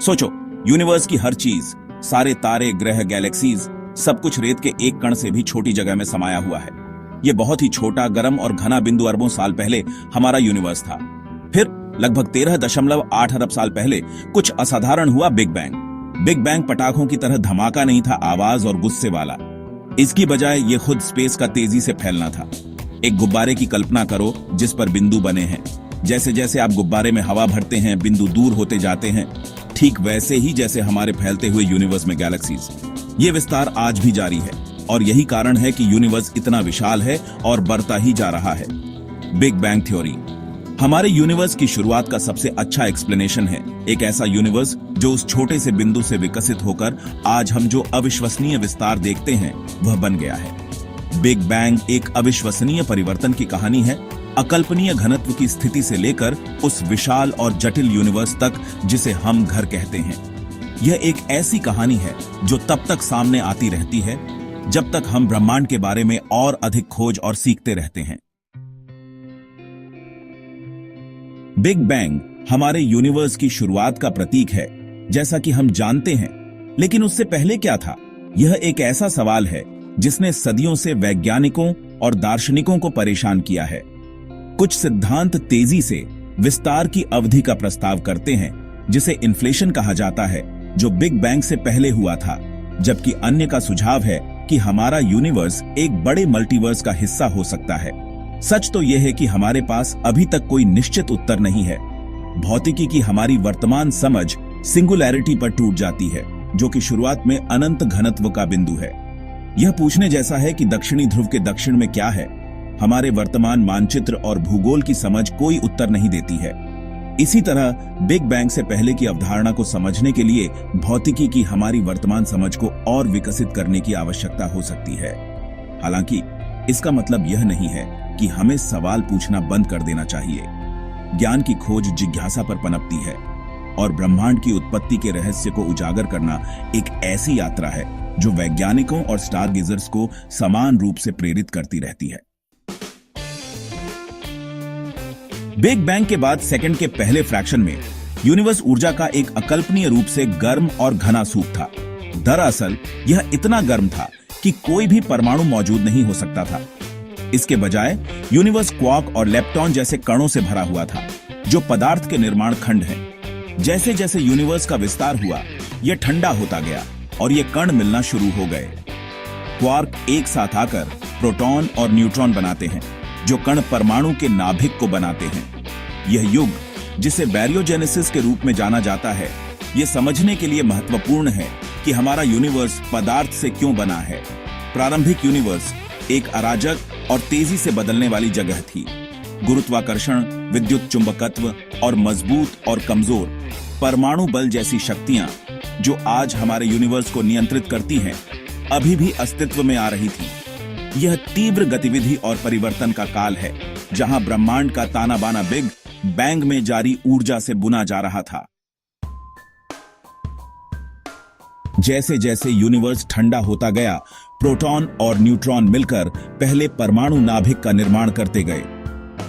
सोचो, यूनिवर्स की हर चीज, सारे तारे, ग्रह, गैलेक्सीज, सब कुछ रेत के एक कण से भी छोटी जगह में समाया हुआ है। यह बहुत ही छोटा, गर्म और घना बिंदु अरबों साल पहले हमारा यूनिवर्स था। फिर लगभग 13.8 अरब साल पहले कुछ असाधारण हुआ, बिग बैंग। बिग बैंग पटाखों की तरह धमाका नहीं था, आवाज और गुस्से वाला। इसकी बजाय ये खुद स्पेस का तेजी से फैलना था। एक गुब्बारे की कल्पना करो जिस पर बिंदु बने हैं। जैसे जैसे आप गुब्बारे में हवा भरते हैं, बिंदु दूर होते जाते हैं, ठीक वैसे ही जैसे हमारे फैलते हुए यूनिवर्स में गैलेक्सीज। ये विस्तार आज भी जारी है और यही कारण है कि यूनिवर्स इतना विशाल है और बढ़ता ही जा रहा है। बिग बैंग थ्योरी हमारे यूनिवर्स की शुरुआत का सबसे अच्छा एक्सप्लेनेशन है। एक ऐसा यूनिवर्स जो उस छोटे से बिंदु से विकसित होकर आज हम जो अविश्वसनीय विस्तार देखते हैं वह बन गया है। बिग बैंग एक अविश्वसनीय परिवर्तन की कहानी है, अकल्पनीय घनत्व की स्थिति से लेकर उस विशाल और जटिल यूनिवर्स तक जिसे हम घर कहते हैं। यह एक ऐसी कहानी है जो तब तक सामने आती रहती है जब तक हम ब्रह्मांड के बारे में और अधिक खोज और सीखते रहते हैं। बिग बैंग हमारे यूनिवर्स की शुरुआत का प्रतीक है, जैसा कि हम जानते हैं। लेकिन उससे पहले क्या था? यह एक ऐसा सवाल है जिसने सदियों से वैज्ञानिकों और दार्शनिकों को परेशान किया है। कुछ सिद्धांत तेजी से विस्तार की अवधि का प्रस्ताव करते हैं, जिसे इन्फ्लेशन कहा जाता है, जो बिग बैंग से पहले हुआ था, जबकि अन्य का सुझाव है कि हमारा यूनिवर्स एक बड़े मल्टीवर्स का हिस्सा हो सकता है। सच तो यह है कि हमारे पास अभी तक कोई निश्चित उत्तर नहीं है। भौतिकी की हमारी वर्तमान समझ सिंगुलैरिटी पर टूट जाती है, जो कि शुरुआत में अनंत घनत्व का बिंदु है। यह पूछने जैसा है कि दक्षिणी ध्रुव के दक्षिण में क्या है। हमारे वर्तमान मानचित्र और भूगोल की समझ कोई उत्तर नहीं देती है। इसी तरह बिग बैंग से पहले की अवधारणा को समझने के लिए भौतिकी की हमारी वर्तमान समझ को और विकसित करने की आवश्यकता हो सकती है। हालांकि इसका मतलब यह नहीं है कि हमें सवाल पूछना बंद कर देना चाहिए। ज्ञान की खोज जिज्ञासा पर पनपती है और ब्रह्मांड की उत्पत्ति के रहस्य को उजागर करना एक ऐसी यात्रा है जो वैज्ञानिकों और स्टारगेजर्स को समान रूप से प्रेरित करती रहती है। बिग बैंग के बाद सेकंड के पहले फ्रैक्शन में यूनिवर्स ऊर्जा का एक अकल्पनीय रूप से गर्म और घना सूप था। दरअसल यह इतना गर्म था कि कोई भी परमाणु मौजूद नहीं हो सकता था। इसके बजाय यूनिवर्स क्वार्क और लेप्टॉन जैसे कणों से भरा हुआ था, जो पदार्थ के निर्माण खंड हैं। जैसे जैसे यूनिवर्स का विस्तार हुआ, यह ठंडा होता गया और ये कण मिलना शुरू हो गए। क्वार्क एक साथ आकर प्रोटॉन और न्यूट्रॉन बनाते हैं, जो कण परमाणु के नाभिक को बनाते हैं। यह युग, जिसे बैरियोजेनेसिस के रूप में जाना जाता है, यह समझने के लिए महत्वपूर्ण है कि हमारा यूनिवर्स पदार्थ से क्यों बना है। प्रारंभिक यूनिवर्स एक अराजक और तेजी से बदलने वाली जगह थी। गुरुत्वाकर्षण, विद्युत चुंबकत्व और मजबूत और कमजोर परमाणु बल जैसी शक्तियां, जो आज हमारे यूनिवर्स को नियंत्रित करती हैं, अभी भी अस्तित्व में आ रही थी। यह तीव्र गतिविधि और परिवर्तन का काल है, जहां ब्रह्मांड का ताना बाना बिग बैंग में जारी ऊर्जा से बुना जा रहा था। जैसे जैसे यूनिवर्स ठंडा होता गया, प्रोटॉन और न्यूट्रॉन मिलकर पहले परमाणु नाभिक का निर्माण करते गए।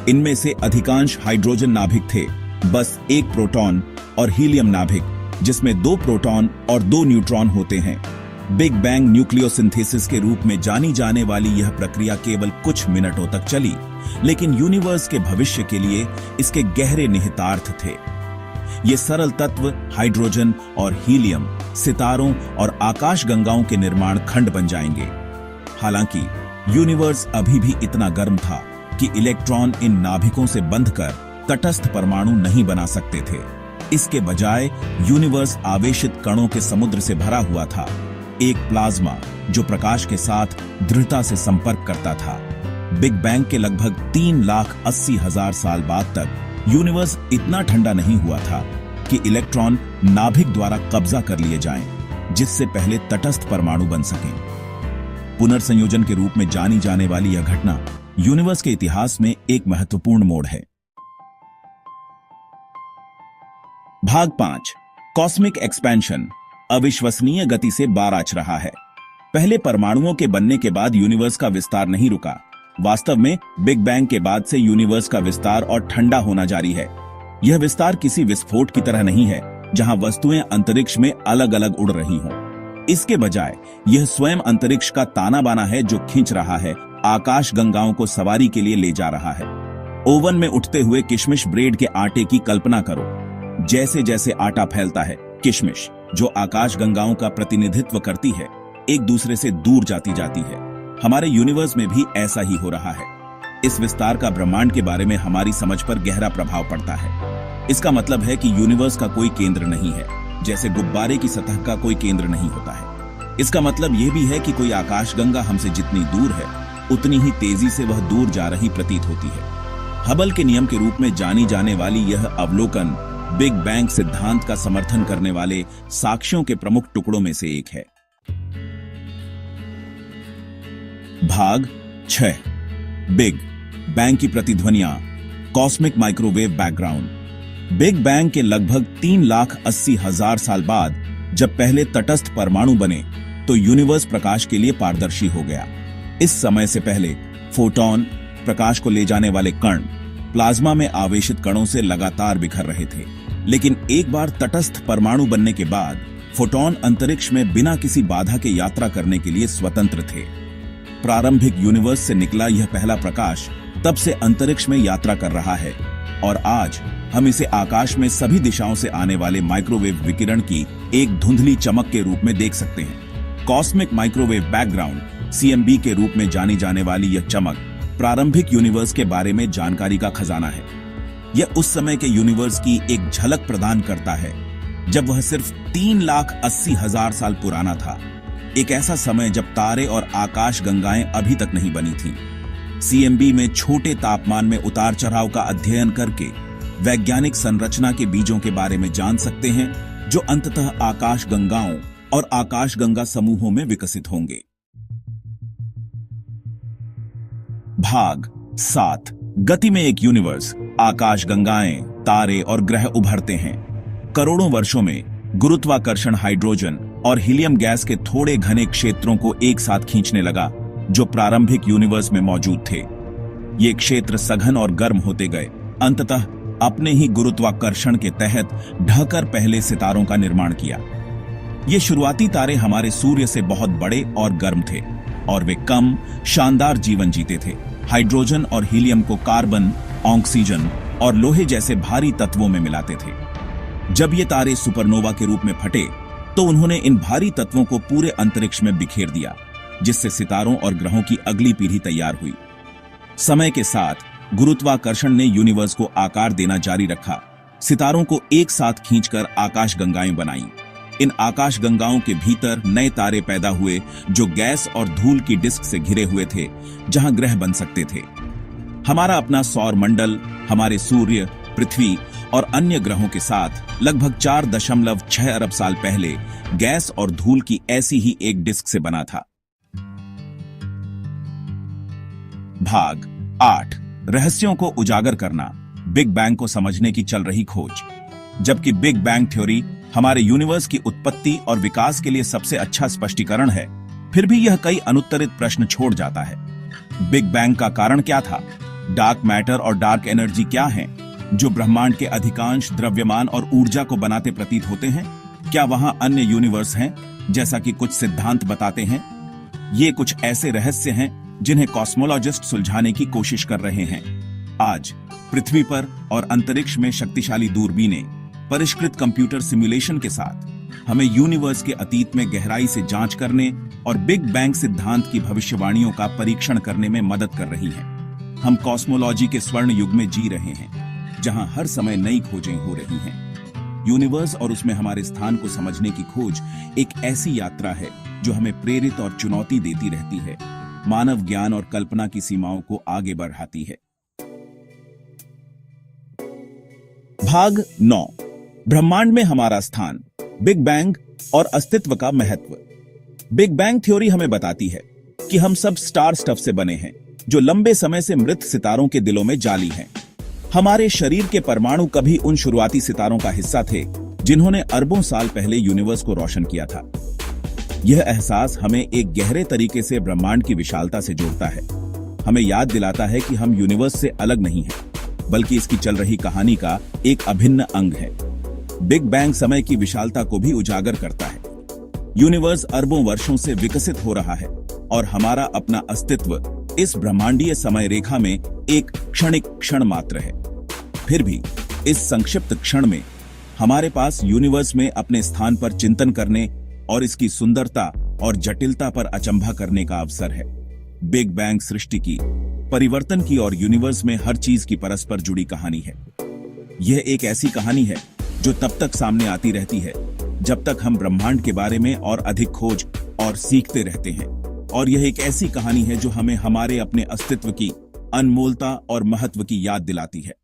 इनमें से अधिकांश हाइड्रोजन नाभिक थे, बस एक प्रोटॉन और हीलियम नाभिक, जिसमें 2 प्रोटॉन और 2 न्यूट्रॉन होते हैं। बिग बैंग न्यूक्लियोसिंथेसिस के रूप में जानी जाने वाली यह प्रक्रिया केवल कुछ मिनटों तक चली, लेकिन यूनिवर्स के भविष्य के लिए इसके गहरे निहितार्थ थे। ये सरल तत्व हाइड्रोजन और हीलियम सितारों और आकाशगंगाओं के निर्माण खंड बन जाएंगे। हालांकि यूनिवर्स अभी भी इतना गर्म था कि इलेक्ट्रॉन इन नाभिकों से बंधकर तटस्थ परमाणु नहीं बना सकते थे। इसके बजाय यूनिवर्स आवेशित कणों के समुद्र से भरा हुआ था, एक प्लाज्मा जो प्रकाश के साथ दृढ़ता से संपर्क करता था। बिग बैंग के लगभग 3,80,000 साल बाद तक यूनिवर्स इतना ठंडा नहीं हुआ था कि इलेक्ट्रॉन नाभिक द्वारा कब्जा कर लिए जाएं, जिससे पहले तटस्थ परमाणु बन सकें। पुनर्संयोजन के रूप में जानी जाने वाली यह घटना यूनिवर्स के इतिहास में एक महत्वपूर्ण मोड़ है। भाग 5, कॉस्मिक एक्सपेंशन अविश्वसनीय गति से बार आच रहा है। पहले परमाणुओं के बनने के बाद यूनिवर्स का विस्तार नहीं रुका। वास्तव में बिग बैंग के बाद से यूनिवर्स का विस्तार और ठंडा होना जारी है। यह विस्तार किसी विस्फोट की तरह नहीं है, जहां वस्तुएं अंतरिक्ष में अलग अलग उड़ रही हों। इसके बजाय यह स्वयं अंतरिक्ष का ताना बाना है जो खींच रहा है, आकाश गंगाओं को सवारी के लिए ले जा रहा है। ओवन में उठते हुए किशमिश ब्रेड के आटे की कल्पना करो। जैसे जैसे आटा फैलता है, किशमिश जो आकाश गंगाओं का प्रतिनिधित्व करती है, एक दूसरे से दूर जाती है। हमारे यूनिवर्स में भी ऐसा ही हो रहा है। इस विस्तार का ब्रह्मांड के बारे में हमारी समझ पर गहरा प्रभाव पड़ता है। इसका मतलब है कि यूनिवर्स का कोई केंद्र नहीं है, जैसे गुब्बारे की सतह का कोई केंद्र नहीं होता है। इसका मतलब यह भी है कि कोई आकाशगंगा हमसे जितनी दूर है, उतनी ही तेजी से वह दूर जा रही प्रतीत होती है। हबल के नियम के रूप में जानी जाने वाली यह अवलोकन बिग बैंग सिद्धांत का समर्थन करने वाले साक्ष्यों के प्रमुख टुकड़ों में से एक है। भाग 6, बिग बैंग की प्रतिध्वनियां, cosmic microwave background. Big bang के लगभग 3,80,000 साल बाद जब पहले तटस्थ परमाणु बने तो यूनिवर्स प्रकाश के लिए पारदर्शी हो गया। इस समय से पहले फोटॉन, प्रकाश को ले जाने वाले कण, प्लाज्मा में आवेशित कणों से लगातार बिखर रहे थे। लेकिन एक बार तटस्थ परमाणु बनने के बाद फोटॉन अंतरिक्ष में बिना किसी बाधा के यात्रा करने के लिए स्वतंत्र थे। प्रारंभिक यूनिवर्स से निकला यह पहला प्रकाश तब से अंतरिक्ष में यात्रा कर रहा है और आज हम इसे आकाश में सभी दिशाओं से आने वाले माइक्रोवेव विकिरण की एक धुंधली चमक के रूप में देख सकते हैं। कॉस्मिक माइक्रोवेव बैकग्राउंड, CMB के रूप में जानी जाने वाली यह चमक प्रारंभिक यूनिवर्स के बारे में जानकारी का खजाना है। यह उस समय के यूनिवर्स की एक झलक प्रदान करता है जब वह सिर्फ 3,80,000 साल पुराना था। एक ऐसा समय जब तारे और आकाश गंगाएं अभी तक नहीं बनी थीं। CMB में छोटे तापमान में उतार चढ़ाव का अध्ययन करके वैज्ञानिक संरचना के बीजों के बारे में जान सकते हैं जो अंततः आकाश गंगाओं और आकाश गंगा समूहों में विकसित होंगे। भाग 7, गति में एक यूनिवर्स। आकाश गंगाएं, तारे और ग्रह उभरते हैं। करोड़ों वर्षों में गुरुत्वाकर्षण हाइड्रोजन और हीलियम गैस के थोड़े घने क्षेत्रों को एक साथ खींचने लगा जो प्रारंभिक यूनिवर्स में मौजूद थे। ये क्षेत्र सघन और गर्म होते गए, अंततः अपने ही गुरुत्वाकर्षण के तहत ढहकर पहले सितारों का निर्माण किया। ये शुरुआती तारे हमारे सूर्य से बहुत बड़े और गर्म थे और वे कम शानदार जीवन जीते थे। हाइड्रोजन और हीलियम को कार्बन, ऑक्सीजन और लोहे जैसे भारी तत्वों में मिलाते थे। जब ये तारे सुपरनोवा के रूप में फटे तो उन्होंने इन भारी तत्वों को पूरे अंतरिक्ष में बिखेर दिया, जिससे सितारों और ग्रहों की अगली पीढ़ी तैयार हुई। समय के साथ गुरुत्वाकर्षण ने यूनिवर्स को आकार देना जारी रखा। सितारों को एक साथ खींचकर आकाश गंगाएं बनाई। इन आकाश गंगाओं के भीतर नए तारे पैदा हुए जो गैस और धूल की डिस्क से घिरे हुए थे, जहां ग्रह बन सकते थे। हमारा अपना सौर मंडल हमारे सूर्य, पृथ्वी और अन्य ग्रहों के साथ लगभग 4.6 अरब साल पहले गैस और धूल की ऐसी ही एक डिस्क से बना था। भाग 8, रहस्यों को उजागर करना, बिग बैंग को समझने की चल रही खोज। जबकि बिग बैंग थ्योरी हमारे यूनिवर्स की उत्पत्ति और विकास के लिए सबसे अच्छा स्पष्टीकरण है, फिर भी यह कई अनुत्तरित प्रश्न छोड़ जाता है। बिग बैंग का कारण क्या था? डार्क मैटर और डार्क एनर्जी क्या हैं, जो ब्रह्मांड के अधिकांश द्रव्यमान और ऊर्जा को बनाते प्रतीत होते हैं? क्या वहां अन्य यूनिवर्स हैं, जैसा कि कुछ सिद्धांत बताते हैं? ये कुछ ऐसे रहस्य हैं जिन्हें कॉस्मोलॉजिस्ट सुलझाने की कोशिश कर रहे हैं। आज पृथ्वी पर और अंतरिक्ष में शक्तिशाली दूरबीनें, परिष्कृत कंप्यूटर सिमुलेशन के साथ हमें यूनिवर्स के अतीत में गहराई से जांच करने और बिग बैंग सिद्धांत की भविष्यवाणियों का परीक्षण करने में मदद कर रही हैं। हम कॉस्मोलॉजी के स्वर्ण युग में जी रहे हैं, जहां हर समय नई खोजें हो रही हैं। यूनिवर्स और उसमें हमारे स्थान को समझने की खोज एक ऐसी यात्रा है जो हमें प्रेरित और चुनौती देती रहती है, मानव ज्ञान और कल्पना की सीमाओं को आगे बढ़ाती है। भाग 9, ब्रह्मांड में हमारा स्थान, बिग बैंग और अस्तित्व का महत्व। बिग बैंग थ्योरी हमें बताती है कि हम सब स्टार स्टफ से बने हैं, जो लंबे समय से मृत सितारों के दिलों में जाली हैं। हमारे शरीर के परमाणु कभी उन शुरुआती सितारों का हिस्सा थे जिन्होंने अरबों साल पहले यूनिवर्स को रोशन किया था। यह एहसास हमें एक गहरे तरीके से ब्रह्मांड की विशालता से जोड़ता है। हमें याद दिलाता है कि हम यूनिवर्स से अलग नहीं हैं, बल्कि इसकी चल रही कहानी का एक अभिन्न अंग है। बिग बैंग समय की विशालता को भी उजागर करता है। यूनिवर्स अरबों वर्षों से विकसित हो रहा है और हमारा अपना अस्तित्व इस ब्रह्मांडीय समय रेखा में एक क्षणिक क्षण मात्र है। फिर भी इस संक्षिप्त क्षण में हमारे पास यूनिवर्स में अपने स्थान पर चिंतन करने और इसकी सुंदरता और जटिलता पर अचंभा करने का अवसर है। बिग बैंग सृष्टि की, परिवर्तन की और यूनिवर्स में हर चीज की परस्पर जुड़ी कहानी है। यह एक ऐसी कहानी है जो तब तक सामने आती रहती है जब तक हम ब्रह्मांड के बारे में और अधिक खोज और सीखते रहते हैं। और यह एक ऐसी कहानी है जो हमें हमारे अपने अस्तित्व की अनमोलता और महत्व की याद दिलाती है।